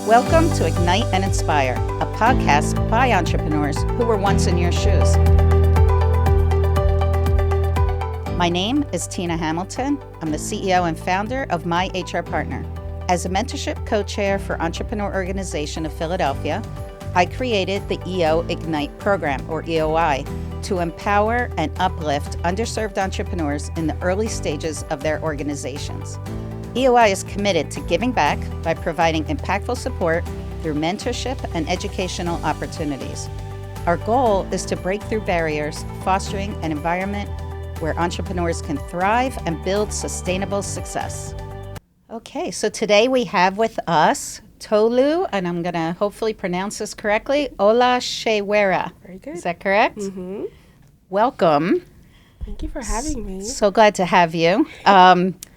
Welcome to Ignite and Inspire, a podcast by entrepreneurs who were once in your shoes. My name is Tina Hamilton. I'm the CEO and founder of My HR Partner. As a mentorship co-chair for Entrepreneur Organization of Philadelphia, I created the EO Ignite program, or EOI, to empower and uplift underserved entrepreneurs in the early stages of their organizations. EOI is committed to giving back by providing impactful support through mentorship and educational opportunities. Our goal is to break through barriers, fostering an environment where entrepreneurs can thrive and build sustainable success. Okay, so today we have with us Tolu, and I'm going to hopefully pronounce this correctly, Olasewere. Very good. Is that correct? Mm-hmm. Welcome. Thank you for having me. So glad to have you.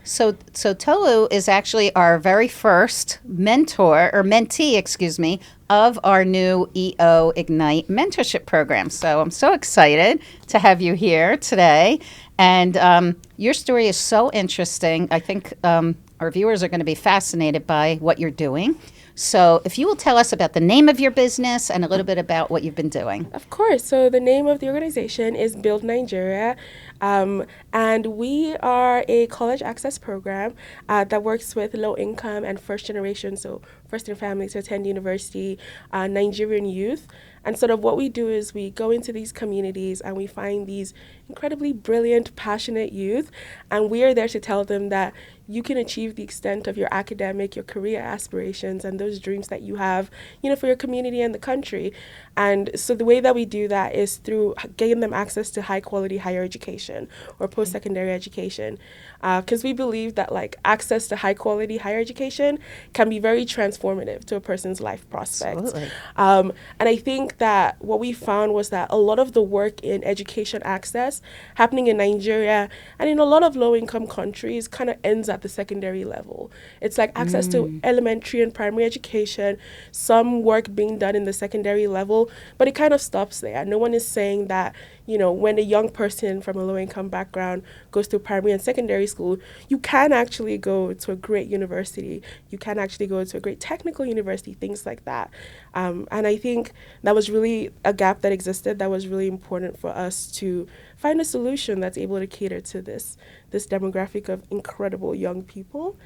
So Tolu is actually our very first mentee, of our new EO Ignite mentorship program. So I'm so excited to have you here today. And your story is so interesting. I think our viewers are going to be fascinated by what you're doing. So if you will tell us about the name of your business and a little bit about what you've been doing. Of course. So the name of the organization is Build Nigeria. And we are a college access program that works with low income and first generation, so first in families to attend university, Nigerian youth. And sort of what we do is we go into these communities and we find these incredibly brilliant, passionate youth. And we are there to tell them that you can achieve the extent of your academic, your career aspirations, and those dreams that you have, for your community and the country. And so the way that we do that is through getting them access to high quality higher education or post-secondary education. Because we believe that access to high quality higher education can be very transformative to a person's life prospects. And I think that what we found was that a lot of the work in education access happening in Nigeria and in a lot of low-income countries kind of ends at the secondary level. It's like access to elementary and primary education, some work being done in the secondary level, but it kind of stops there. No one is saying that, when a young person from a low-income background goes through primary and secondary school, you can actually go to a great university. You can actually go to a great technical university, things like that. And I think that was really a gap that existed that was really important for us to find a solution that's able to cater to this demographic of incredible young people.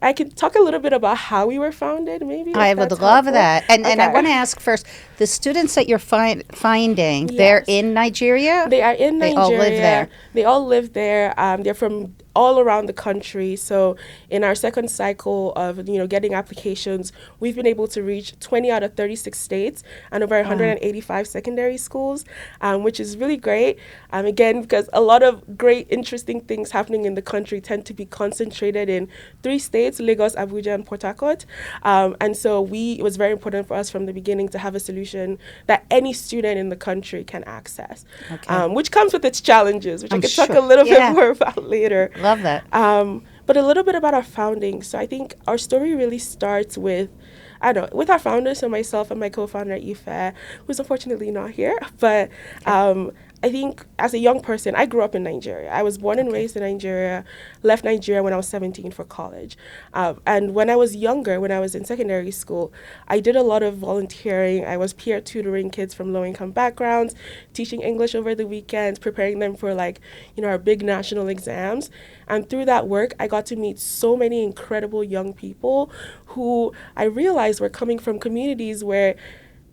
I can talk a little bit about how we were founded, maybe. I would love that. And I want to ask first, the students that you're finding, yes, they're in Nigeria? They are in Nigeria. They all live there? They all live there. They're from all around the country. So in our second cycle of, getting applications, we've been able to reach 20 out of 36 states and over 185 secondary schools, which is really great. Again, because a lot of great, interesting things happening in the country tend to be concentrated in 3 states, Lagos, Abuja, and Port Harcourt. And so it was very important for us from the beginning to have a solution that any student in the country can access, which comes with its challenges, which I could talk a little bit more about later. Love that. But a little bit about our founding. So I think our story really starts with our founders, so myself and my co-founder, Ife, who's unfortunately not here. But I think as a young person, I grew up in Nigeria. I was born and raised in Nigeria, left Nigeria when I was 17 for college. And when I was younger, when I was in secondary school, I did a lot of volunteering. I was peer tutoring kids from low-income backgrounds, teaching English over the weekends, preparing them for our big national exams. And through that work, I got to meet so many incredible young people who I realized were coming from communities where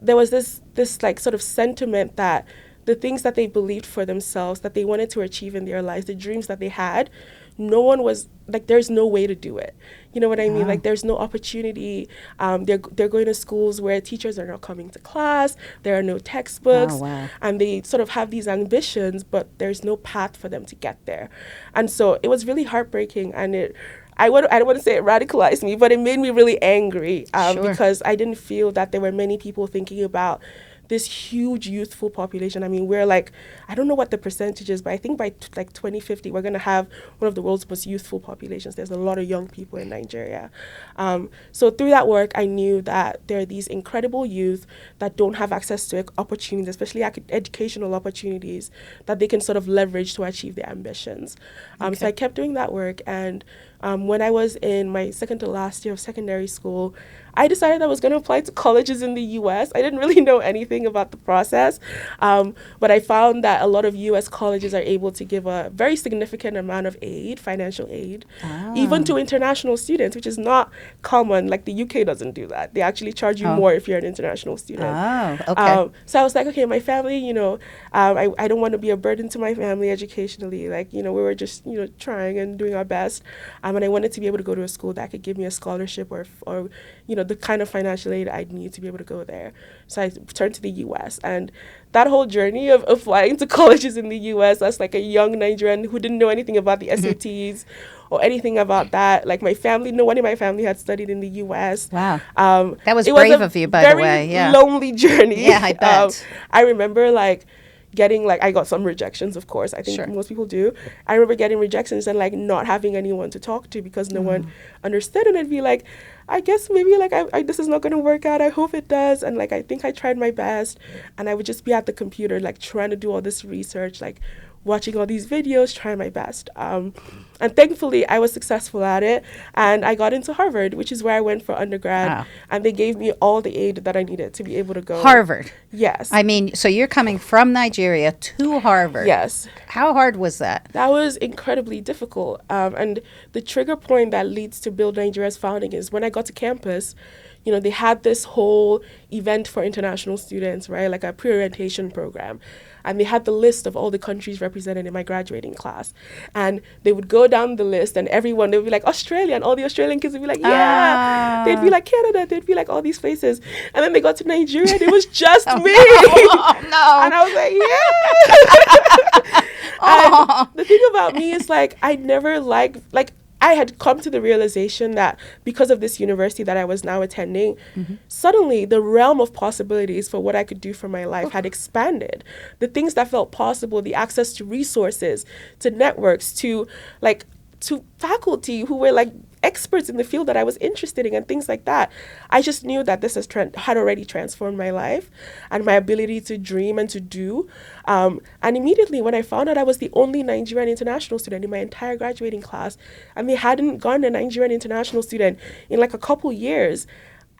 there was this sort of sentiment that the things that they believed for themselves, that they wanted to achieve in their lives, the dreams that they had, no one was, there's no way to do it. You know what I mean? There's no opportunity. They're going to schools where teachers are not coming to class, there are no textbooks, and they sort of have these ambitions, but there's no path for them to get there. And so it was really heartbreaking, and I don't want to say it radicalized me, but it made me really angry because I didn't feel that there were many people thinking about this huge youthful population. I mean, we're I don't know what the percentage is, but I think by 2050, we're going to have one of the world's most youthful populations. There's a lot of young people in Nigeria. So through that work, I knew that there are these incredible youth that don't have access to opportunities, especially educational opportunities, that they can sort of leverage to achieve their ambitions. So I kept doing that work. And when I was in my second to last year of secondary school, I decided I was going to apply to colleges in the US. I didn't really know anything about the process, but I found that a lot of US colleges are able to give a very significant amount of aid, financial aid, even to international students, which is not common. Like the UK doesn't do that. They actually charge you more if you're an international student. So I was like, okay, my family, I don't want to be a burden to my family educationally. Like, we were just, trying and doing our best. And I wanted to be able to go to a school that could give me a scholarship or the kind of financial aid I'd need to be able to go there. So I turned to the US. And that whole journey of applying to colleges in the US as like a young Nigerian who didn't know anything about the SATs or anything about that. Like my family, no one in my family had studied in the US. Wow. That was brave of you, by the way. Yeah. Lonely journey. Yeah, I bet. I remember getting I got some rejections, of course. I think most people do. I remember getting rejections and not having anyone to talk to because no one understood. And I'd be like, I guess maybe I this is not going to work out. I hope it does. And I think I tried my best. And I would just be at the computer trying to do all this research, watching all these videos, trying my best. And thankfully, I was successful at it. And I got into Harvard, which is where I went for undergrad. Wow. And they gave me all the aid that I needed to be able to go. Harvard? Yes. I mean, so you're coming from Nigeria to Harvard. Yes. How hard was that? That was incredibly difficult. And the trigger point that leads to Build Nigeria's founding is when I got to campus, they had this whole event for international students, right? Like a pre-orientation program. And they had the list of all the countries represented in my graduating class. And they would go down the list and they would be like, Australia. And all the Australian kids would be like, yeah. They'd be like, Canada. They'd be like, all these places. And then they got to Nigeria and it was just me. No. And I was like, yeah. And the thing about me is I never I had come to the realization that because of this university that I was now attending, suddenly the realm of possibilities for what I could do for my life had expanded. The things that felt possible, the access to resources, to networks, to faculty who were experts in the field that I was interested in and things like that. I just knew that this had already transformed my life and my ability to dream and to do. And immediately when I found out I was the only Nigerian international student in my entire graduating class, and they hadn't gotten a Nigerian international student in a couple years,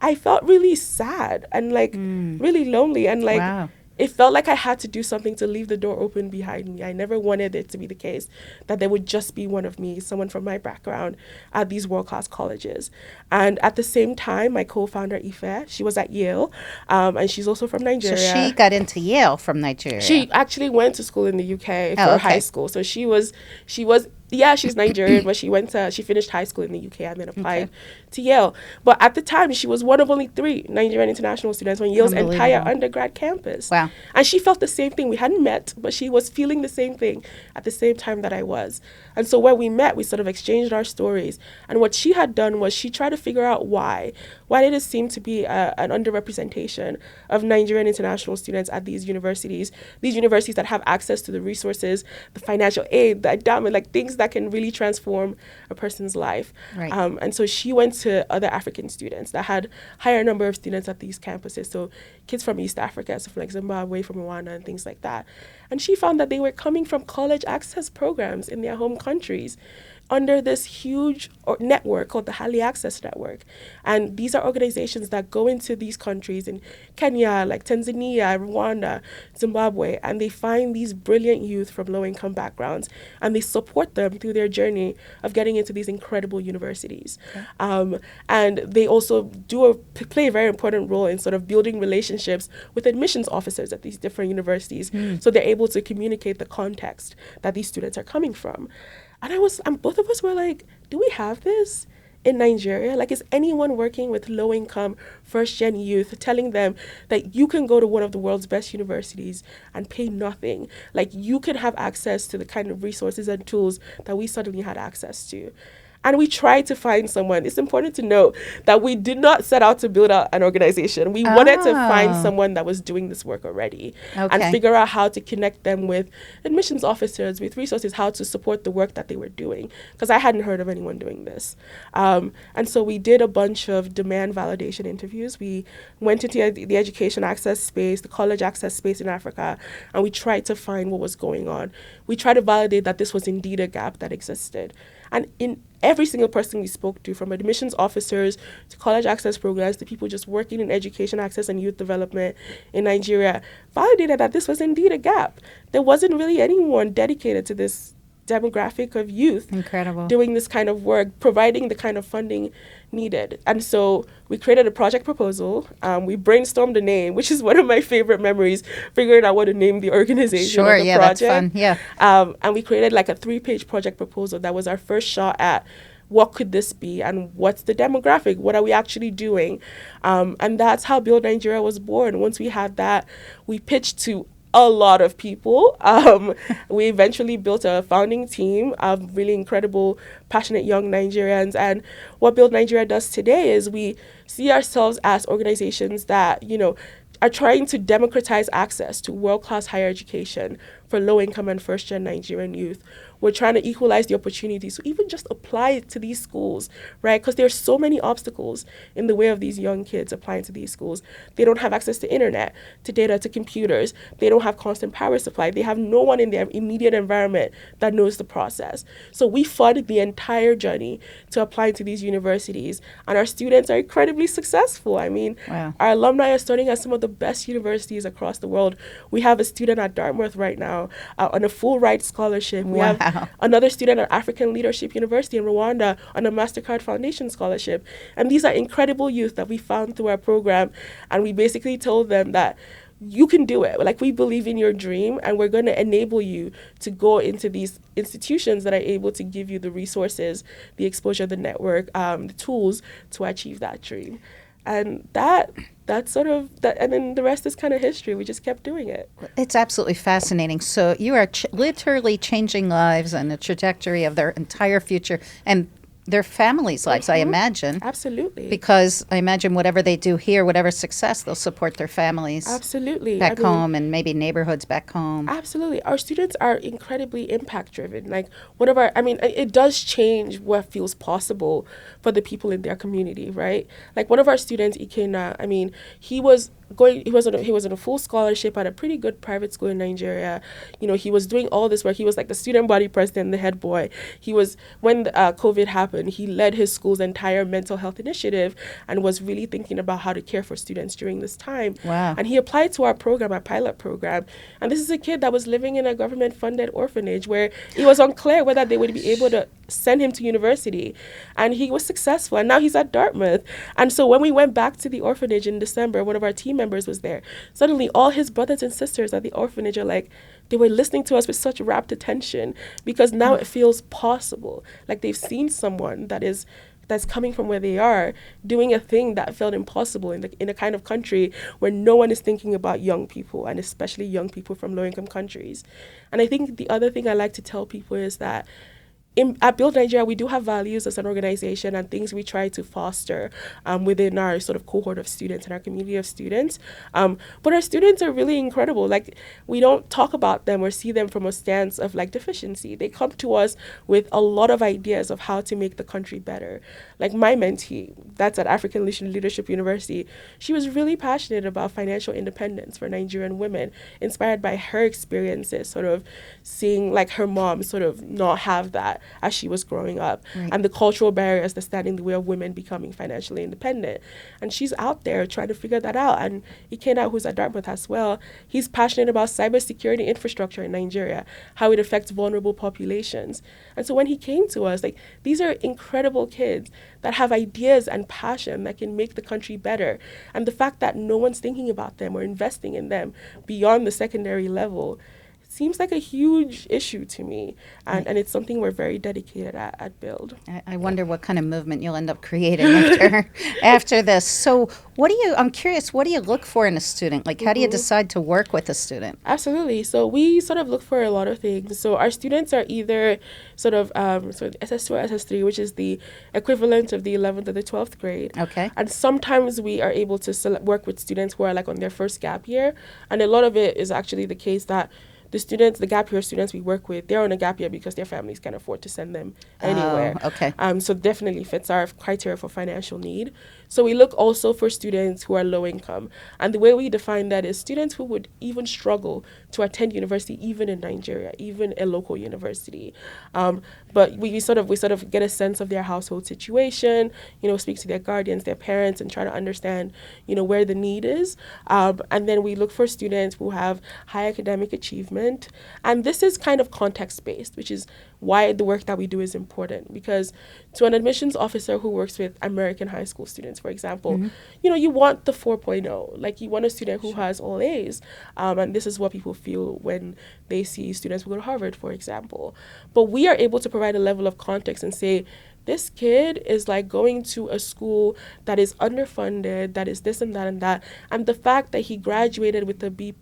I felt really sad and really lonely and wow. It felt like I had to do something to leave the door open behind me. I never wanted it to be the case that there would just be one of me, someone from my background at these world-class colleges. And at the same time, my co-founder, Ife, she was at Yale, and she's also from Nigeria. So she got into Yale from Nigeria. She actually went to school in the UK for high school. So she was she's Nigerian, but she finished high school in the UK and then applied to Yale. But at the time, she was one of only 3 Nigerian international students on Yale's entire undergrad campus. Wow. And she felt the same thing. We hadn't met, but she was feeling the same thing at the same time that I was. And so when we met, we sort of exchanged our stories. And what she had done was she tried to figure out why. Why did it seem to be an underrepresentation of Nigerian international students at these universities that have access to the resources, the financial aid, the endowment, things that can really transform a person's life. Right. And so she went to other African students that had higher number of students at these campuses. So kids from East Africa, so from Zimbabwe, from Rwanda, and things like that. And she found that they were coming from college access programs in their home countries under this huge network called the Hali Access Network. And these are organizations that go into these countries in Kenya, Tanzania, Rwanda, Zimbabwe, and they find these brilliant youth from low-income backgrounds, and they support them through their journey of getting into these incredible universities. Okay. And they also play a very important role in sort of building relationships with admissions officers at these different universities, so they're able to communicate the context that these students are coming from. And both of us were like, do we have this in Nigeria? Is anyone working with low-income, first-gen youth telling them that you can go to one of the world's best universities and pay nothing? You can have access to the kind of resources and tools that we suddenly had access to. And we tried to find someone. It's important to note that we did not set out to build out an organization. We wanted to find someone that was doing this work already and figure out how to connect them with admissions officers, with resources, how to support the work that they were doing. Because I hadn't heard of anyone doing this. And so we did a bunch of demand validation interviews. We went into the education access space, the college access space in Africa, and we tried to find what was going on. We tried to validate that this was indeed a gap that existed. And in every single person we spoke to, from admissions officers to college access programs to people just working in education access and youth development in Nigeria, validated that this was indeed a gap. There wasn't really anyone dedicated to this demographic of youth. Incredible. Doing this kind of work, providing the kind of funding needed. And so we created a project proposal. We brainstormed a name, which is one of my favorite memories, figuring out what to name the organization. Sure, of the yeah, project. that's fun. Yeah. And we created like a 3-page project proposal that was our first shot at what could this be and what's the demographic? What are we actually doing? And that's how Build Nigeria was born. Once we had that, we pitched to a lot of people. We eventually built a founding team of really incredible, passionate young Nigerians. And what Build Nigeria does today is we see ourselves as organizations that, are trying to democratize access to world-class higher education for low-income and first-gen Nigerian youth. We're trying to equalize the opportunities to even just apply it to these schools, right? Because there's so many obstacles in the way of these young kids applying to these schools. They don't have access to internet, to data, to computers. They don't have constant power supply. They have no one in their immediate environment that knows the process. So we fund the entire journey to applying to these universities, and our students are incredibly successful. I mean, wow. Our alumni are studying at some of the best universities across the world. We have a student at Dartmouth right now on a full ride scholarship. We Wow. have another student at African Leadership University in Rwanda on a MasterCard Foundation scholarship. And these are incredible youth that we found through our program. And we basically told them that you can do it. Like, we believe in your dream, and we're going to enable you to go into these institutions that are able to give you the resources, the exposure, the network, the tools to achieve that dream. And that's sort of that, and then the rest is kind of history. We just kept doing it. It's absolutely fascinating. So you are literally changing lives and the trajectory of their entire future and their families' lives, I imagine. Absolutely. Because I imagine whatever they do here, whatever success, they'll support their families. Absolutely. Back home, and maybe neighborhoods back home. Absolutely. Our students are incredibly impact driven. Like, it does change what feels possible for the people in their community, right? Like, one of our students, Ikena, he was on a full scholarship at a pretty good private school in Nigeria. He was doing all this work. He was like the student body president, the head boy. When COVID happened, he led his school's entire mental health initiative and was really thinking about how to care for students during this time. Wow. And he applied to our program, our pilot program. And this is a kid that was living in a government-funded orphanage where it was unclear whether they would be able to send him to university. And he was successful, and now he's at Dartmouth. And so when we went back to the orphanage in December, one of our team members was there. Suddenly, all his brothers and sisters at the orphanage are like, they were listening to us with such rapt attention, because now it feels possible. Like, they've seen someone that's coming from where they are doing a thing that felt impossible in a kind of country where no one is thinking about young people, and especially young people from low-income countries. And I think the other thing I like to tell people is that at Build Nigeria, we do have values as an organization and things we try to foster within our sort of cohort of students and our community of students. But our students are really incredible. Like, we don't talk about them or see them from a stance of like deficiency. They come to us with a lot of ideas of how to make the country better. Like, my mentee, that's at African Leadership University, she was really passionate about financial independence for Nigerian women, inspired by her experiences, sort of seeing like her mom sort of not have that as she was growing up, right, and the cultural barriers that stand in the way of women becoming financially independent. And she's out there trying to figure that out. And Ikena, who's at Dartmouth as well, he's passionate about cybersecurity infrastructure in Nigeria, how it affects vulnerable populations. And so when he came to us, like, these are incredible kids that have ideas and passion that can make the country better. And the fact that no one's thinking about them or investing in them beyond the secondary level seems like a huge issue to me, and it's something we're very dedicated at Build. I wonder what kind of movement you'll end up creating after this. So I'm curious, what do you look for in a student? Like, how do you decide to work with a student? Absolutely. So we sort of look for a lot of things. So our students are either sort of SS2 or SS3, which is the equivalent of the 11th or the 12th grade. Okay. And sometimes we are able to work with students who are like on their first gap year. And a lot of it is actually the case that the gap year students we work with, they're on a gap year because their families can't afford to send them anywhere. Okay. So definitely fits our criteria for financial need. So we look also for students who are low income. And the way we define that is students who would even struggle to attend university, even in Nigeria, even a local university. But we sort of get a sense of their household situation, speak to their guardians, their parents, and try to understand, where the need is. And then we look for students who have high academic achievement. And this is kind of context-based, which is why the work that we do is important. Because to an admissions officer who works with American high school students, for example, you want the 4.0. Like, you want a student who has all A's. And this is what people feel when they see students who go to Harvard, for example. But we are able to provide a level of context and say, this kid is like going to a school that is underfunded, that is this and that and that. And the fact that he graduated with a B+,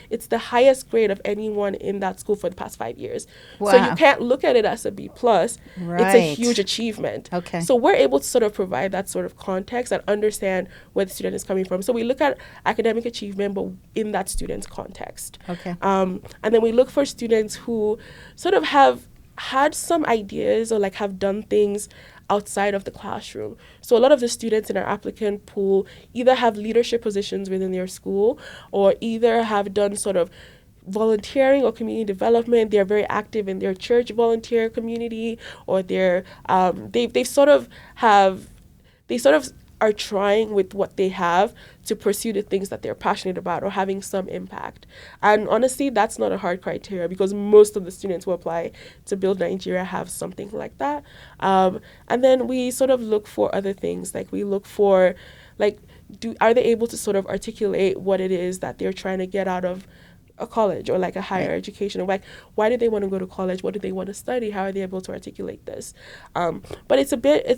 it's the highest grade of anyone in that school for the past 5 years. Wow. So you can't look at it as a B+. Right. It's a huge achievement. Okay. So we're able to sort of provide that sort of context and understand where the student is coming from. So we look at academic achievement, but in that student's context. Okay. And then we look for students who sort of have had some ideas or like have done things outside of the classroom. So a lot of the students in our applicant pool either have leadership positions within their school or either have done sort of volunteering or community development. They're very active in their church volunteer community, or they sort of are trying with what they have to pursue the things that they're passionate about or having some impact. And honestly, that's not a hard criteria because most of the students who apply to Build Nigeria have something like that. And then we sort of look for other things. Like, we look for, like, are they able to sort of articulate what it is that they're trying to get out of a college or like a higher education, or like, why do they want to go to college? What do they want to study? How are they able to articulate this? But it's a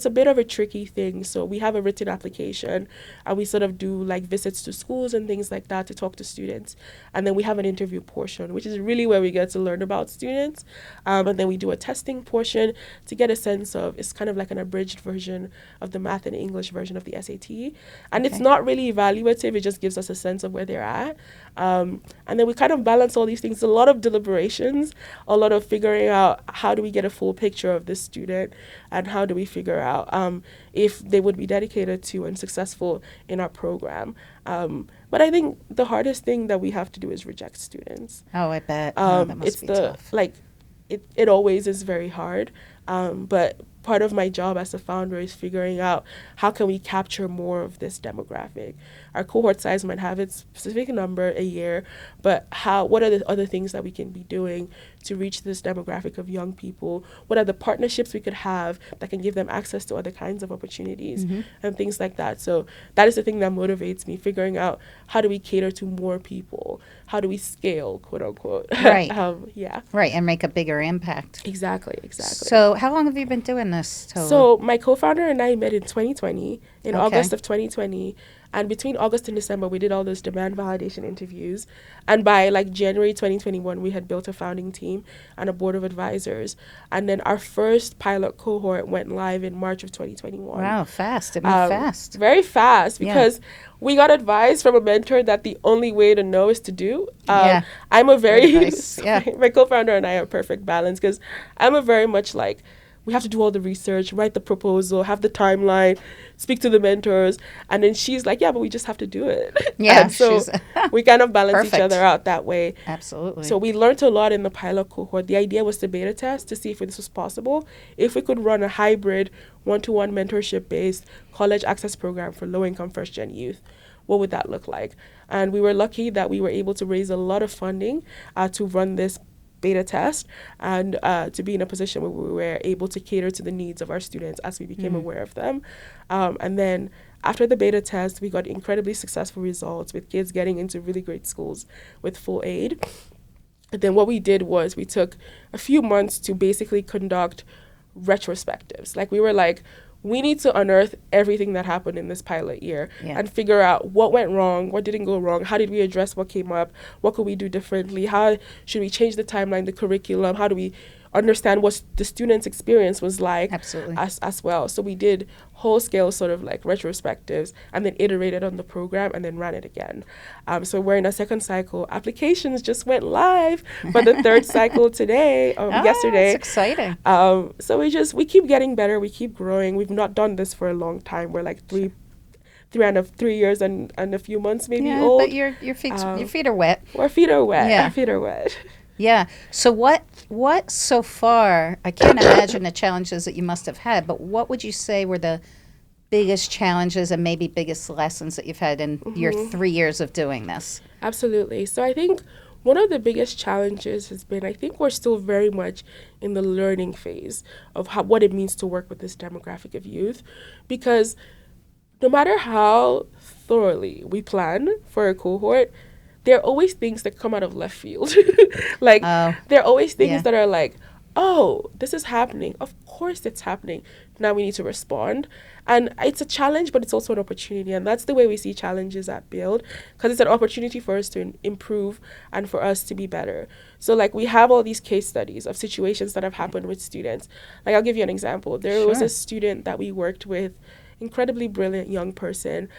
bit of a tricky thing. So we have a written application and we sort of do like visits to schools and things like that to talk to students. And then we have an interview portion, which is really where we get to learn about students. And then we do a testing portion to get a sense of, it's kind of like an abridged version of the math and English version of the SAT. And it's not really evaluative. It just gives us a sense of where they're at. And then we kind of balance all these things. A lot of deliberations, a lot of figuring out how do we get a full picture of this student and how do we figure out if they would be dedicated to and successful in our program. But I think the hardest thing that we have to do is reject students. Oh, I bet. That must be tough. Like, it always is very hard. But part of my job as a founder is figuring out how can we capture more of this demographic. Our cohort size might have its specific number a year, but what are the other things that we can be doing to reach this demographic of young people? What are the partnerships we could have that can give them access to other kinds of opportunities and things like that? So that is the thing that motivates me, figuring out how do we cater to more people? How do we scale, quote unquote? Right. Yeah. Right, and make a bigger impact. Exactly. So how long have you been doing this, Tolu? So my co-founder and I met in 2020, in August of 2020. And between August and December, we did all those demand validation interviews. And by like January 2021, we had built a founding team and a board of advisors. And then our first pilot cohort went live in March of 2021. Wow, fast. It moved fast. Very fast, because we got advice from a mentor that the only way to know is to do. I'm a very, my co-founder and I are a perfect balance, because I'm a very much like, we have to do all the research, write the proposal, have the timeline, speak to the mentors. And then she's like, yeah, but we just have to do it. Yeah. And so we kind of balance each other out that way. Absolutely. So we learned a lot in the pilot cohort. The idea was to beta test to see if this was possible. If we could run a hybrid one-to-one mentorship-based college access program for low-income first-gen youth, what would that look like? And we were lucky that we were able to raise a lot of funding to run this beta test and to be in a position where we were able to cater to the needs of our students as we became aware of them. And then after the beta test, we got incredibly successful results with kids getting into really great schools with full aid. And then what we did was we took a few months to basically conduct retrospectives. Like, we were like, we need to unearth everything that happened in this pilot year and figure out what went wrong, what didn't go wrong, how did we address what came up, what could we do differently, how should we change the timeline, the curriculum, how do we understand what the student's experience was like. Absolutely. As well. So we did whole scale sort of like retrospectives and then iterated on the program and then ran it again. So we're in a second cycle. Applications just went live for the third cycle today, yesterday. That's exciting. So we keep getting better. We keep growing. We've not done this for a long time. We're like 3 years and a few months maybe old. But your feet are wet. Our feet are wet. Yeah. Our feet are wet. Yeah. So what so far, I can't imagine the challenges that you must have had, but what would you say were the biggest challenges and maybe biggest lessons that you've had in your 3 years of doing this? Absolutely. So I think one of the biggest challenges has been, I think we're still very much in the learning phase of what it means to work with this demographic of youth, because no matter how thoroughly we plan for a cohort, there are always things that come out of left field. There are always things that are like, oh, this is happening. Of course it's happening. Now we need to respond. And it's a challenge, but it's also an opportunity. And that's the way we see challenges at Build, because it's an opportunity for us to improve and for us to be better. So like we have all these case studies of situations that have happened with students. Like I'll give you an example. There was a student that we worked with, incredibly brilliant young person.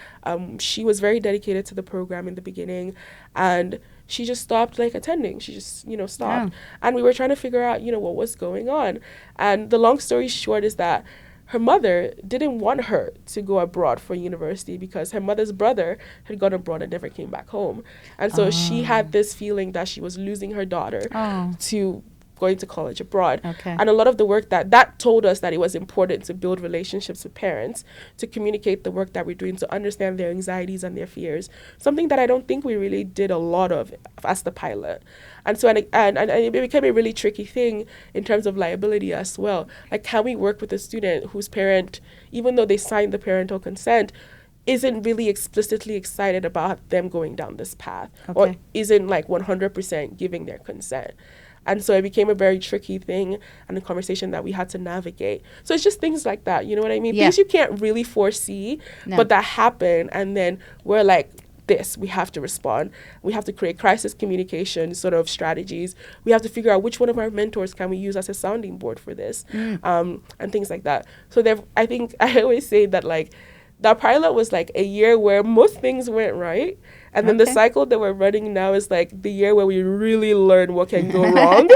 She was very dedicated to the program in the beginning, and she just stopped attending. She just, stopped. Yeah. And we were trying to figure out, what was going on. And the long story short is that her mother didn't want her to go abroad for university because her mother's brother had gone abroad and never came back home. And so she had this feeling that she was losing her daughter to going to college abroad. Okay. And a lot of the work that told us that it was important to build relationships with parents, to communicate the work that we're doing, to understand their anxieties and their fears, something that I don't think we really did a lot of as the pilot. And so and it became a really tricky thing in terms of liability as well. Like, can we work with a student whose parent, even though they signed the parental consent, isn't really explicitly excited about them going down this path, or isn't 100% giving their consent? And so it became a very tricky thing and a conversation that we had to navigate. So it's just things like that, you know what I mean? Yeah. Things you can't really foresee, but that happen. And then we're like, we have to respond. We have to create crisis communication sort of strategies. We have to figure out which one of our mentors can we use as a sounding board for this, and things like that. So I think I always say that that pilot was a year where most things went right. And then the cycle that we're running now is the year where we really learn what can go wrong.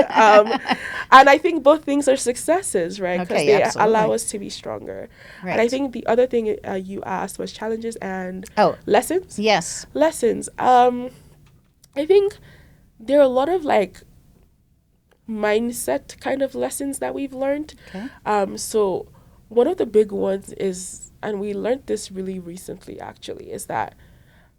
And I think both things are successes, right? Because they allow us to be stronger. Right. And I think the other thing you asked was challenges and lessons. Yes. Lessons. I think there are a lot of mindset kind of lessons that we've learned. Okay. So one of the big ones is, and we learned this really recently actually, is that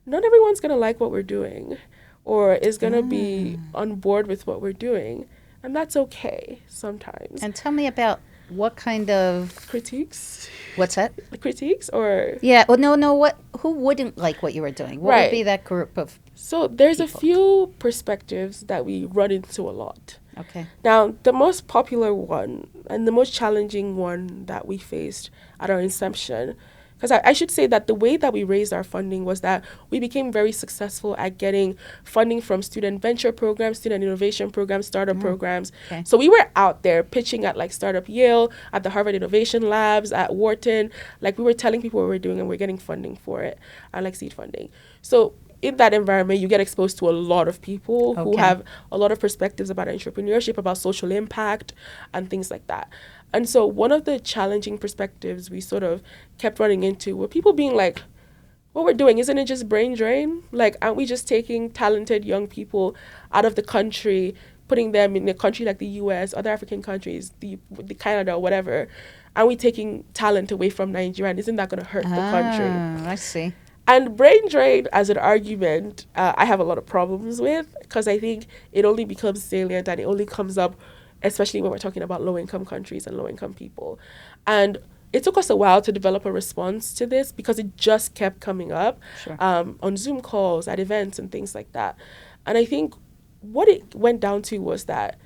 not everyone's going to like what we're doing or is going to be on board with what we're doing. And that's okay sometimes. And tell me about what kind of critiques. What's that? Critiques or? Yeah. Well, no. Who wouldn't like what you were doing? What would be that group of So there's people? A few perspectives that we run into a lot. Okay. Now, the most popular one and the most challenging one that we faced at our inception, because I should say that the way that we raised our funding was that we became very successful at getting funding from student venture programs, student innovation programs, startup programs. Okay. So we were out there pitching at Startup Yale, at the Harvard Innovation Labs, at Wharton. We were telling people what we're doing and we're getting funding for it, seed funding. So in that environment, you get exposed to a lot of people who have a lot of perspectives about entrepreneurship, about social impact, and things like that. And so one of the challenging perspectives we sort of kept running into were people being like, what we're doing, isn't it just brain drain? Aren't we just taking talented young people out of the country, putting them in a country like the US, other African countries, the Canada, whatever? Aren't we taking talent away from Nigeria? And isn't that going to hurt the country? I see. And brain drain as an argument, I have a lot of problems with, because I think it only becomes salient and it only comes up especially when we're talking about low-income countries and low-income people. And it took us a while to develop a response to this because it just kept coming up on Zoom calls, at events, and things like that. And I think what it went down to was that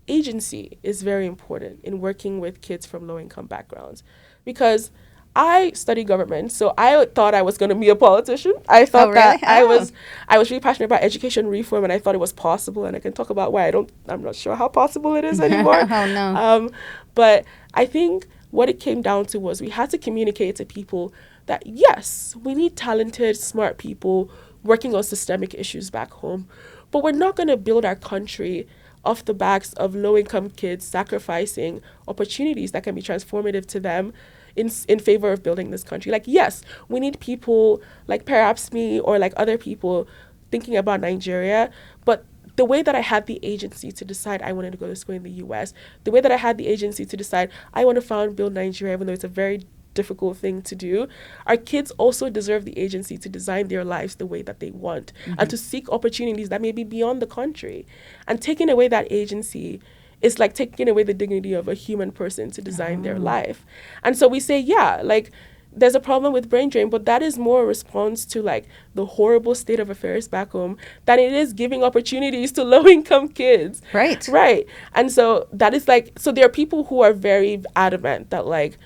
agency is very important in working with kids from low-income backgrounds, because I study government, so I thought I was going to be a politician. I thought really? that I was really passionate about education reform, and I thought it was possible. And I can talk about why I'm not sure how possible it is anymore. Oh, no. But I think what it came down to was we had to communicate to people that, yes, we need talented, smart people working on systemic issues back home, but we're not going to build our country off the backs of low-income kids sacrificing opportunities that can be transformative to them in favor of building this country. Like, yes, we need people like perhaps me or like other people thinking about Nigeria, but the way that I had the agency to decide I wanted to go to school in the US, the way that I had the agency to decide I want to build Nigeria, even though it's a very difficult thing to do, our kids also deserve the agency to design their lives the way that they want and to seek opportunities that may be beyond the country. And taking away that agency is like taking away the dignity of a human person to design their life. And so we say, yeah, like there's a problem with brain drain, but that is more a response to like the horrible state of affairs back home than it is giving opportunities to low-income kids. Right. And so that is like, so there are people who are very adamant that like,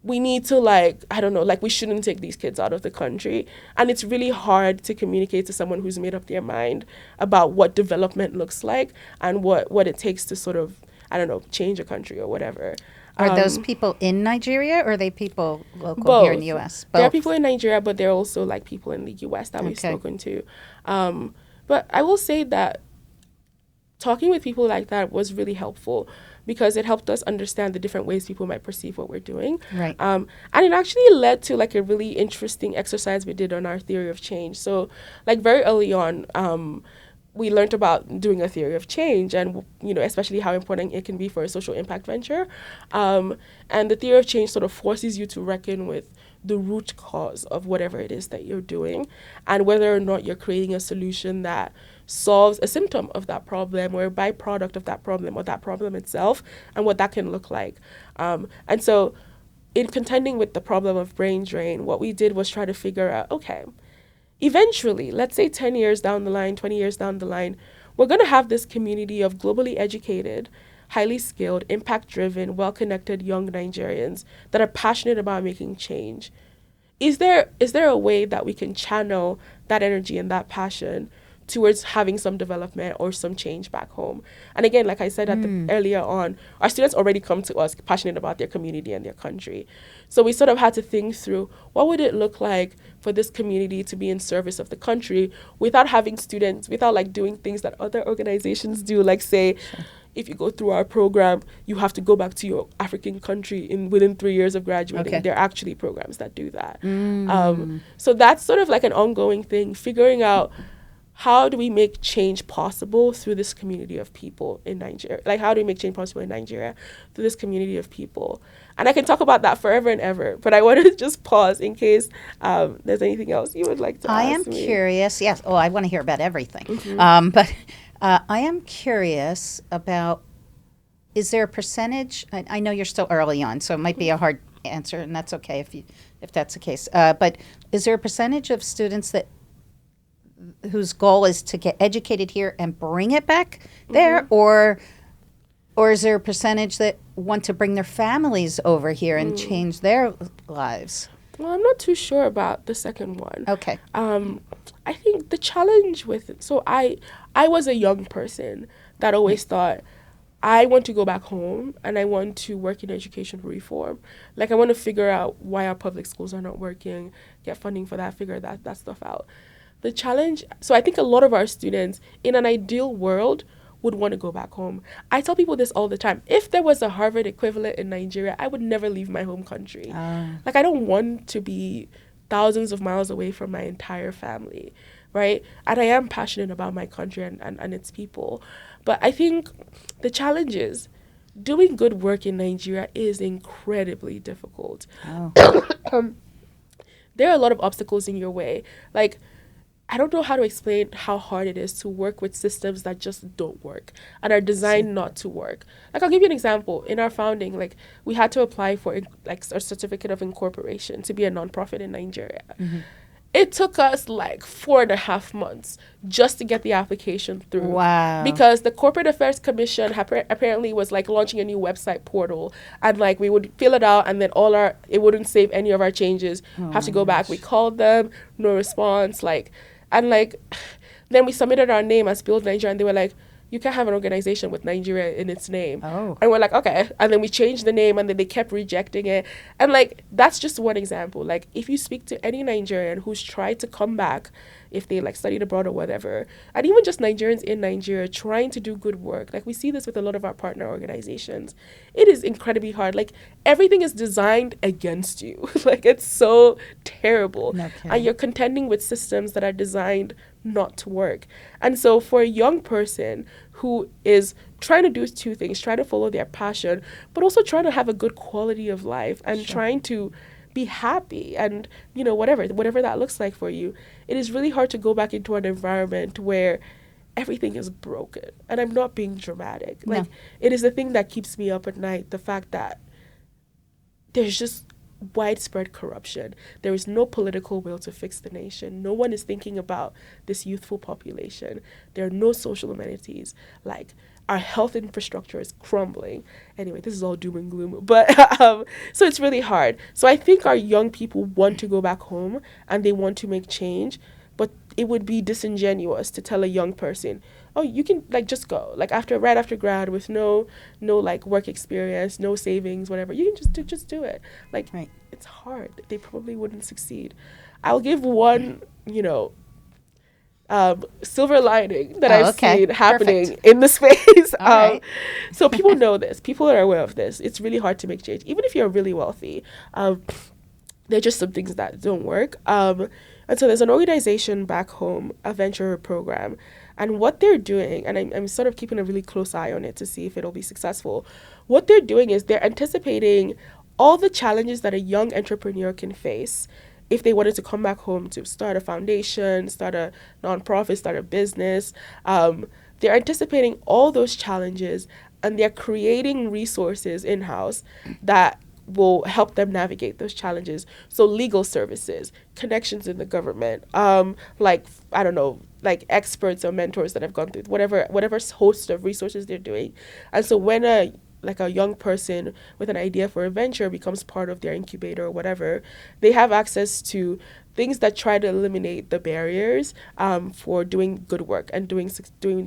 we need to like, I don't know, like we shouldn't take these kids out of the country. And it's really hard to communicate to someone who's made up their mind about what development looks like and what it takes to sort of, I don't know, change a country or whatever. Are those people in Nigeria or are they people local both. here in the U.S.? Both. There are people in Nigeria, but there are also like people in the U.S. that we've spoken to. But I will say that talking with people like that was really helpful because it helped us understand the different ways people might perceive what we're doing. Right. And it actually led to like a really interesting exercise we did on our theory of change. So like very early on, we learned about doing a theory of change and, you know, especially how important it can be for a social impact venture. And the theory of change sort of forces you to reckon with the root cause of whatever it is that you're doing and whether or not you're creating a solution that solves a symptom of that problem or a byproduct of that problem or that problem itself and what that can look like. And so in contending with the problem of brain drain, what we did was try to figure out, okay, eventually, let's say 10 years down the line, 20 years down the line, we're going to have this community of globally educated, highly skilled, impact-driven, well-connected young Nigerians that are passionate about making change. Is there a way that we can channel that energy and that passion towards having some development or some change back home? And again, like I said earlier on, our students already come to us passionate about their community and their country. So we sort of had to think through what would it look like for this community to be in service of the country without having students, without like doing things that other organizations do, like say, if you go through our program, you have to go back to your African country within 3 years of graduating. Okay. There are actually programs that do that. So that's sort of like an ongoing thing, figuring out how do we make change possible through this community of people in Nigeria? Like, how do we make change possible in Nigeria through this community of people? And I can talk about that forever and ever, but I wanted to just pause in case there's anything else you would like to ask me. Curious. Yes. Oh, I want to hear about everything. But I am curious about, is there a percentage? I know you're still early on, so it might be a hard answer, and that's okay if that's the case. But is there a percentage of students whose goal is to get educated here and bring it back there, or is there a percentage that want to bring their families over here and change their lives? Well, I'm not too sure about the second one. Okay. I think the challenge with it, so I was a young person that always thought, I want to go back home and I want to work in education reform. Like, I want to figure out why our public schools are not working, get funding for that, figure that stuff out. The challenge, so I think a lot of our students in an ideal world would want to go back home. I tell people this all the time. If there was a Harvard equivalent in Nigeria, I would never leave my home country. Like, I don't want to be thousands of miles away from my entire family, right? And I am passionate about my country and its people. But I think the challenge is doing good work in Nigeria is incredibly difficult. There are a lot of obstacles in your way. Like, I don't know how to explain how hard it is to work with systems that just don't work and are designed not to work. Like, I'll give you an example. In our founding, like, we had to apply for like a certificate of incorporation to be a nonprofit in Nigeria. It took us like 4.5 months just to get the application through. Wow. Because the Corporate Affairs Commission apparently was like launching a new website portal, and like we would fill it out, and then it wouldn't save any of our changes. Have to go back. We called them, no response. And then we submitted our name as Build Nigeria, and they were like, you can't have an organization with Nigeria in its name. Oh. And we're like, okay. And then we changed the name, and then they kept rejecting it. And like, that's just one example. Like, if you speak to any Nigerian who's tried to come back, if they like studied abroad or whatever, and even just Nigerians in Nigeria trying to do good work, like we see this with a lot of our partner organizations, it is incredibly hard. Like, everything is designed against you. Like, it's so terrible. Okay. And you're contending with systems that are designed not to work. And so for a young person who is trying to do two things, trying to follow their passion, but also trying to have a good quality of life and trying to be happy and, you know, whatever that looks like for you, it is really hard to go back into an environment where everything is broken. And I'm not being dramatic. Like, it is the thing that keeps me up at night, the fact that there's just widespread corruption. There is no political will to fix the nation. No one is thinking about this youthful population. There are no social amenities. Like, our health infrastructure is crumbling. Anyway, this is all doom and gloom. But so it's really hard. So I think our young people want to go back home and they want to make change, but it would be disingenuous to tell a young person, oh, you can like just go. Like right after grad with no like work experience, no savings, whatever. You can just do it. Like, It's hard. They probably wouldn't succeed. I'll give one, silver lining that I've seen happening in the space. So people know this. People are aware of this. It's really hard to make change. Even if you're really wealthy, there are just some things that don't work. And so there's an organization back home, a venture program, and what they're doing, and I'm sort of keeping a really close eye on it to see if it'll be successful. What they're doing is they're anticipating all the challenges that a young entrepreneur can face if they wanted to come back home to start a foundation, start a nonprofit, start a business. They're anticipating all those challenges, and they're creating resources in-house that will help them navigate those challenges. So legal services, connections in the government, like experts or mentors that have gone through whatever host of resources they're doing. And so when a young person with an idea for a venture becomes part of their incubator or whatever, they have access to things that try to eliminate the barriers for doing good work and doing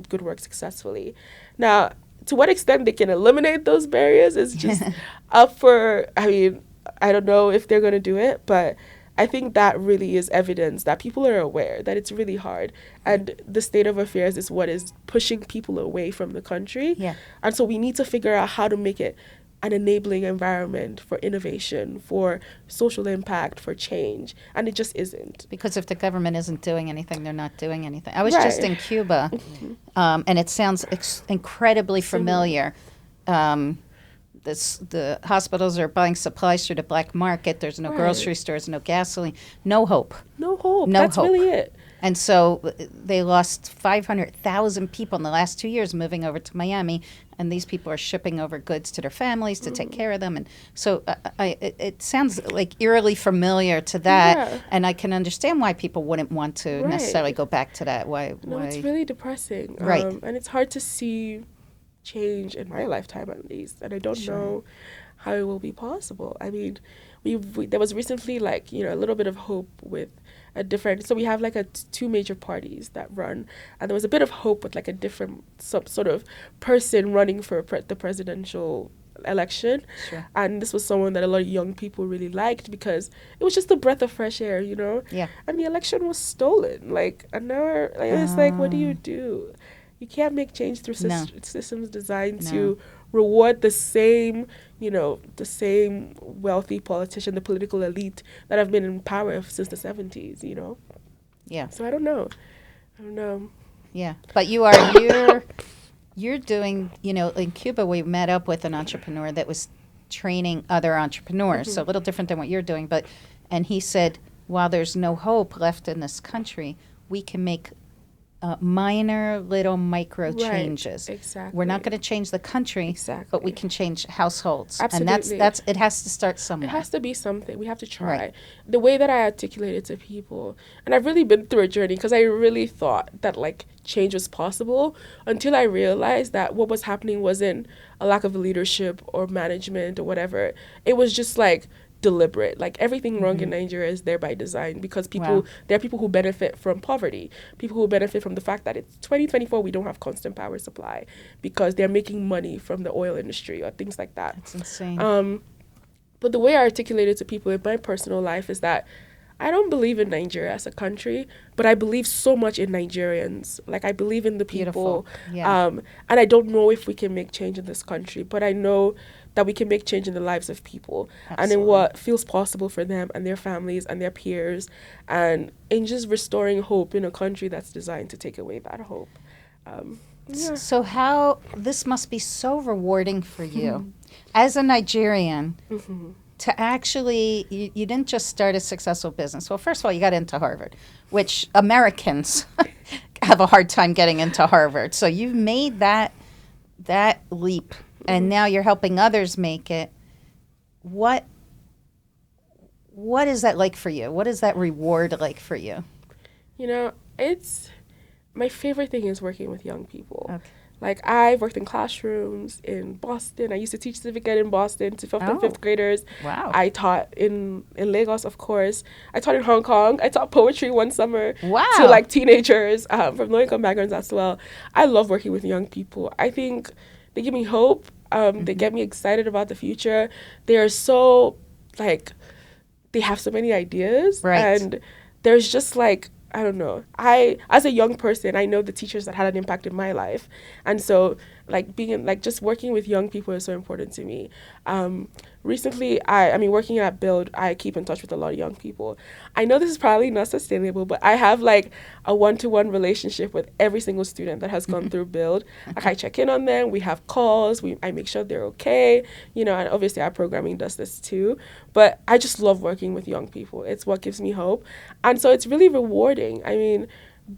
good work successfully. Now, to what extent they can eliminate those barriers is just up for, I don't know if they're going to do it, but I think that really is evidence that people are aware that it's really hard. And the state of affairs is what is pushing people away from the country. Yeah. And so we need to figure out how to make it an enabling environment for innovation, for social impact, for change. And it just isn't. Because if the government isn't doing anything, they're not doing anything. I was just in Cuba, and it sounds incredibly familiar. The hospitals are buying supplies through the black market. There's no grocery stores, no gasoline, no hope. No hope. That's really it. And so they lost 500,000 people in the last 2 years moving over to Miami, and these people are shipping over goods to their families to take care of them. And so it sounds like eerily familiar to that, and I can understand why people wouldn't want to necessarily go back to that. Why? It's really depressing. Right. And it's hard to see change in my lifetime at least, and I don't know how it will be possible. I mean, there was recently a little bit of hope with a different, so we have two major parties that run, and there was a bit of hope with a different sort of person running for the presidential election. And this was someone that a lot of young people really liked because it was just a breath of fresh air, and the election was stolen. And now it's what do you do? You can't make change through systems designed to reward the same wealthy politician, the political elite that have been in power since the 70s, Yeah. So I don't know. Yeah. But you're doing, in Cuba, we met up with an entrepreneur that was training other entrepreneurs. So a little different than what you're doing. And he said, while there's no hope left in this country, we can make minor little micro Right, changes. exactly. We're not going to change the country, Exactly. but we can change households. Absolutely. And that's it has to start somewhere. It has to be something. We have to try. Right. The way that I articulate it to people, and I've really been through a journey because I really thought that like change was possible until I realized that what was happening wasn't a lack of leadership or management or whatever. It was just like deliberate. Like everything wrong in Nigeria is there by design because people, Wow. there are people who benefit from poverty, people who benefit from the fact that it's 2024, we don't have constant power supply because they're making money from the oil industry or things like that. It's insane. But the way I articulate it to people in my personal life is that I don't believe in Nigeria as a country, but I believe so much in Nigerians. Like I believe in the people. Beautiful. Yeah. And I don't know if we can make change in this country, but I know that we can make change in the lives of people and in Absolutely. what feels possible for them and their families and their peers, and in just restoring hope in a country that's designed to take away that hope. Yeah. So how this must be so rewarding for you as a Nigerian to actually you didn't just start a successful business. Well, first of all, you got into Harvard, which Americans have a hard time getting into Harvard. So you've made that leap, and now you're helping others make it. What is that like for you? What is that reward like for you? You know, it's my favorite thing is working with young people. Okay. Like I've worked in classrooms in Boston. I used to teach civic ed in Boston to fifth and fifth graders. Wow. I taught in Lagos, of course. I taught in Hong Kong. I taught poetry one summer Wow. to like teenagers from low income backgrounds as well. I love working with young people. I think they give me hope. They get me excited about the future. They are so like they have so many ideas. Right. And there's just like I don't know. As a young person, I know the teachers that had an impact in my life. And so, like, just working with young people is so important to me. Recently, working at Build, I keep in touch with a lot of young people. I know this is probably not sustainable, but I have, like, a one-to-one relationship with every single student that has gone through Build. Like, I check in on them. We have calls. I make sure they're okay. And obviously our programming does this too. But I just love working with young people. It's what gives me hope. And so it's really rewarding. I mean,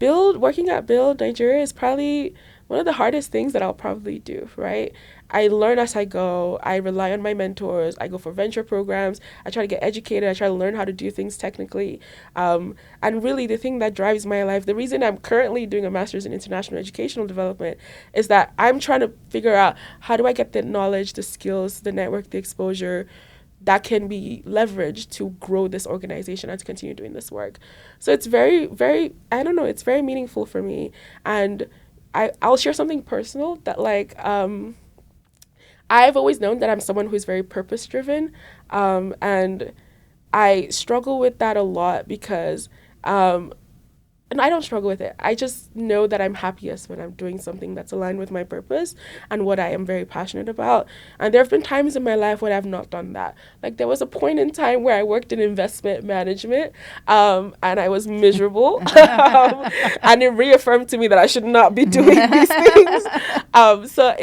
working at Build Nigeria is probably one of the hardest things that I'll probably do, right? I learn as I go. I rely on my mentors. I go for venture programs. I try to get educated. I try to learn how to do things technically. And really the thing that drives my life, the reason I'm currently doing a master's in international educational development is that I'm trying to figure out how do I get the knowledge, the skills, the network, the exposure that can be leveraged to grow this organization and to continue doing this work. So it's very, very, it's very meaningful for me. And I'll share something personal that I've always known that I'm someone who's very purpose-driven, and I struggle with that a lot because, and I don't struggle with it. I just know that I'm happiest when I'm doing something that's aligned with my purpose and what I am very passionate about. And there have been times in my life when I've not done that. Like there was a point in time where I worked in investment management, and I was miserable, and it reaffirmed to me that I should not be doing these things. So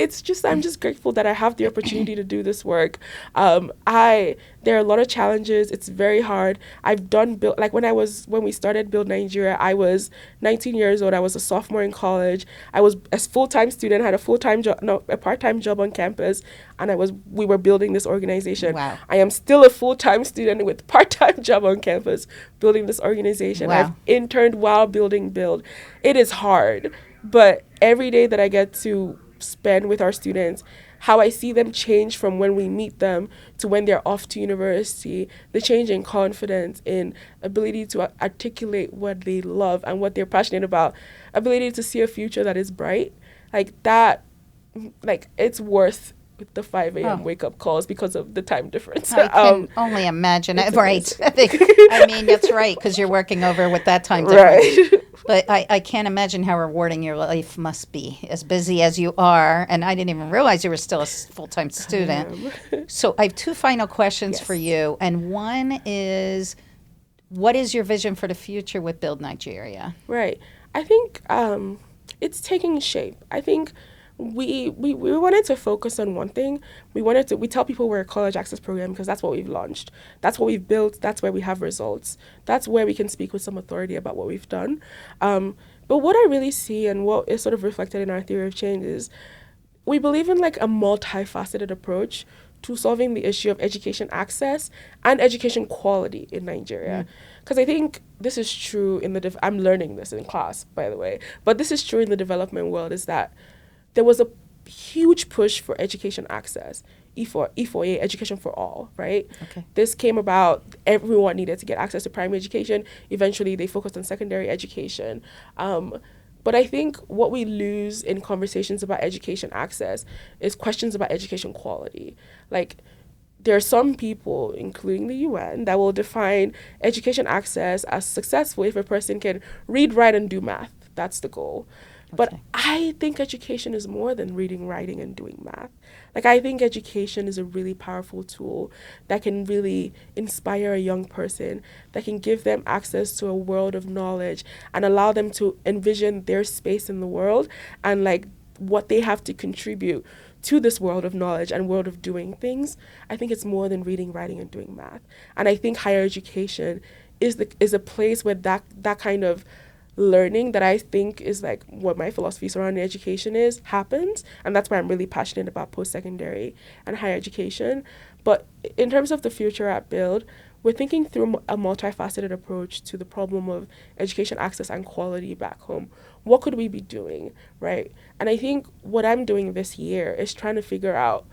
I'm just grateful that I have the opportunity to do this work. There are a lot of challenges. It's very hard. I've done when we started Build Nigeria, I was 19 years old. I was a sophomore in college. I was a full-time student, had a part-time job on campus, and we were building this organization. Wow. I am still a full-time student with part-time job on campus building this organization. Wow. I've interned while building Build. It is hard, but every day that I get to spend with our students, how I see them change from when we meet them to when they're off to university, the change in confidence, in ability to articulate what they love and what they're passionate about, ability to see a future that is bright, like that, like it's worth the 5 a.m. wake-up calls because of the time difference. I can only imagine it. Right. I mean, that's right, because you're working over with that time difference. Right. But I can't imagine how rewarding your life must be, as busy as you are. And I didn't even realize you were still a full-time student. So I have two final questions for you. And one is, what is your vision for the future with Build Nigeria? Right. I think it's taking shape. I think we wanted to focus on one thing. We tell people we're a college access program because that's what we've launched. That's what we've built. That's where we have results. That's where we can speak with some authority about what we've done. But what I really see and what is sort of reflected in our theory of change is we believe in like a multifaceted approach to solving the issue of education access and education quality in Nigeria. Because I think this is true in I'm learning this in class, by the way, but this is true in the development world, is that there was a huge push for education access, E4A, education for all, right? Okay. This came about, everyone needed to get access to primary education. Eventually, they focused on secondary education. But I think what we lose in conversations about education access is questions about education quality. Like, there are some people, including the UN, that will define education access as successful if a person can read, write, and do math. That's the goal. Okay. But I think education is more than reading, writing, and doing math. Like, I think education is a really powerful tool that can really inspire a young person, that can give them access to a world of knowledge and allow them to envision their space in the world and like what they have to contribute to this world of knowledge and world of doing things. I think it's more than reading, writing, and doing math. And I think higher education is a place where that kind of learning that I think is like what my philosophy surrounding education happens. And that's why I'm really passionate about post-secondary and higher education. But in terms of the future at Build, we're thinking through a multifaceted approach to the problem of education access and quality back home. What could we be doing, right? And I think what I'm doing this year is trying to figure out,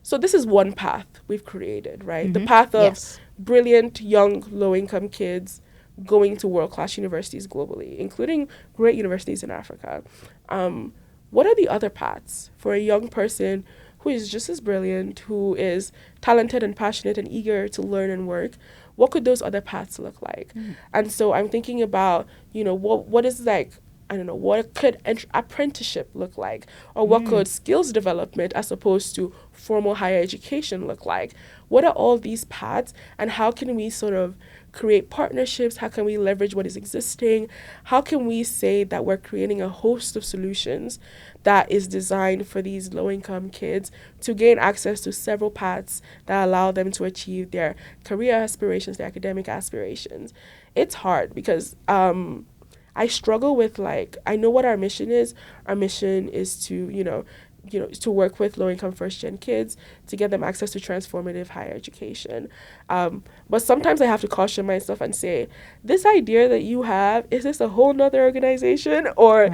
so this is one path we've created, right? The path of brilliant, young, low-income kids going to world-class universities globally, including great universities in Africa. What are the other paths for a young person who is just as brilliant, who is talented and passionate and eager to learn and work? What could those other paths look like? And so I'm thinking about, what is like, I don't know, what could apprenticeship look like? Or what could skills development as opposed to formal higher education look like? What are all these paths, and how can we sort of create partnerships? How can we leverage what is existing? How can we say that we're creating a host of solutions that is designed for these low-income kids to gain access to several paths that allow them to achieve their career aspirations, their academic aspirations? It's hard because I struggle with, like, I know what our mission is. Our mission is to, to work with low-income first-gen kids to get them access to transformative higher education. But sometimes I have to caution myself and say, this idea that you have, is this a whole nother organization, or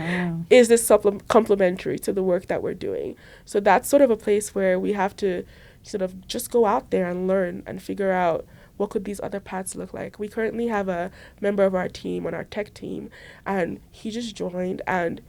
is this complementary to the work that we're doing? So that's sort of a place where we have to sort of just go out there and learn and figure out what could these other paths look like. We currently have a member of our team, on our tech team, and he just joined, and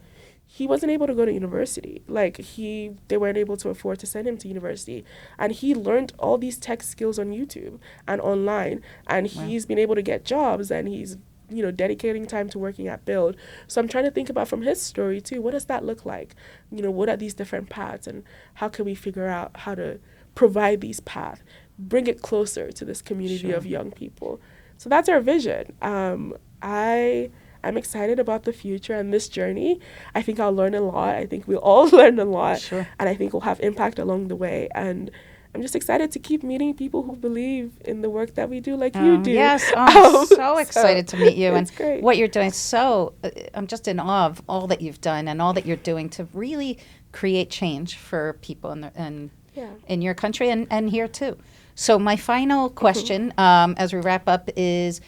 he wasn't able to go to university. Like, they weren't able to afford to send him to university. And he learned all these tech skills on YouTube and online. And he's been able to get jobs, and he's, dedicating time to working at Build. So I'm trying to think about, from his story too, what does that look like? What are these different paths, and how can we figure out how to provide these paths, bring it closer to this community of young people? So that's our vision. I'm excited about the future and this journey. I think I'll learn a lot. I think we'll all learn a lot. Sure. And I think we'll have impact along the way. And I'm just excited to keep meeting people who believe in the work that we do, like you do. Yes, I'm so excited to meet you and great. What you're doing. So I'm just in awe of all that you've done and all that you're doing to really create change for people in your country and here too. So my final question as we wrap up is,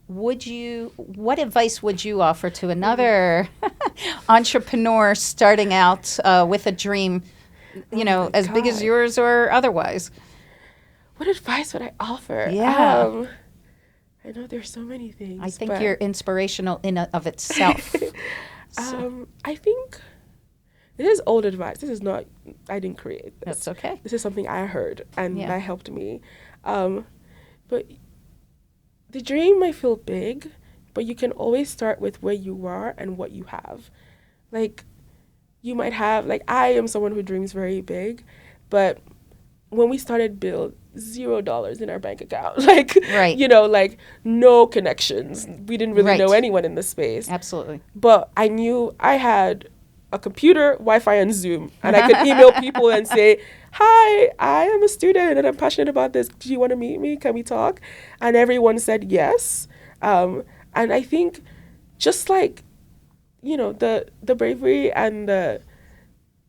what advice would you offer to another entrepreneur starting out with a dream, as big as yours or otherwise? What advice would I offer? Yeah. I know there's so many things. I think you're inspirational in of itself. I think this is old advice. This is not, I didn't create this. That's okay. This is something I heard, and that helped me. But the dream might feel big, but you can always start with where you are and what you have. Like, you might have, like, I am someone who dreams very big, but when we started Build, $0 in our bank account. Like, like, no connections. We didn't really know anyone in the space. Absolutely. But I knew I had a computer, Wi-Fi, and Zoom. And I could email people and say, hi, I am a student and I'm passionate about this. Do you want to meet me? Can we talk? And everyone said yes. And I think just like, the bravery and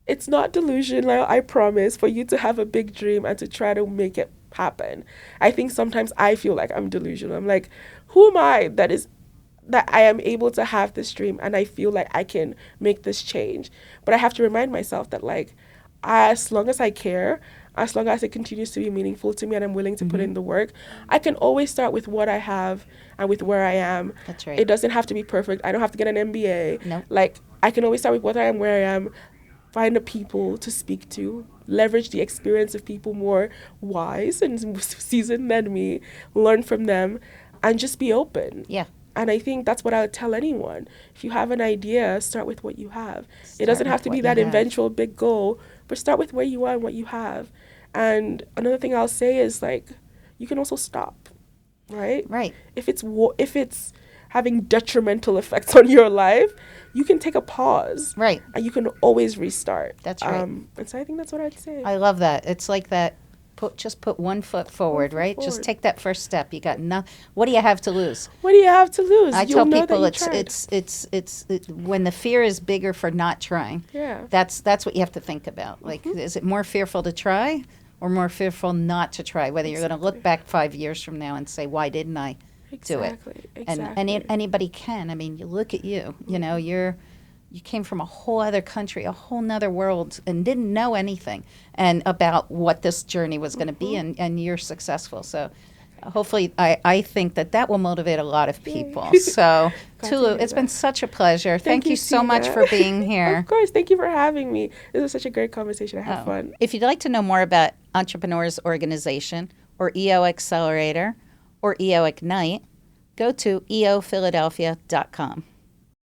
it's not delusional, I promise, for you to have a big dream and to try to make it happen. I think sometimes I feel like I'm delusional. I'm like, who am I that I am able to have this dream and I feel like I can make this change? But I have to remind myself that, like, as long as I care, as long as it continues to be meaningful to me and I'm willing to put in the work, I can always start with what I have and with where I am. That's right. It doesn't have to be perfect. I don't have to get an MBA. Nope. Like, I can always start with what I am, where I am, find the people to speak to, leverage the experience of people more wise and seasoned than me, learn from them, and just be open. Yeah. And I think that's what I would tell anyone. If you have an idea, start with what you have. It doesn't have to be that eventual big goal, but start with where you are and what you have. And another thing I'll say is, like, you can also stop, right? Right. If it's having detrimental effects on your life, you can take a pause. Right. And you can always restart. That's right. And so I think that's what I'd say. I love that. It's like that. Just put one foot forward, right? Forward. Just take that first step. You got what do you have to lose? What do you have to lose? I You'll tell know people that it's when the fear is bigger for not trying. Yeah. That's what you have to think about. Like, is it more fearful to try or more fearful not to try? Whether you're going to look back 5 years from now and say, why didn't I do it? Exactly. And anybody can. I mean, you look at you. You know, you came from a whole other country, a whole nother world, and didn't know anything and about what this journey was going to be, and you're successful. So hopefully I think that will motivate a lot of people. So Tolu, it's been such a pleasure. Thank you so much for being here. Of course. Thank you for having me. This was such a great conversation. I had fun. If you'd like to know more about Entrepreneurs Organization or EO Accelerator or EO Ignite, go to eophiladelphia.com.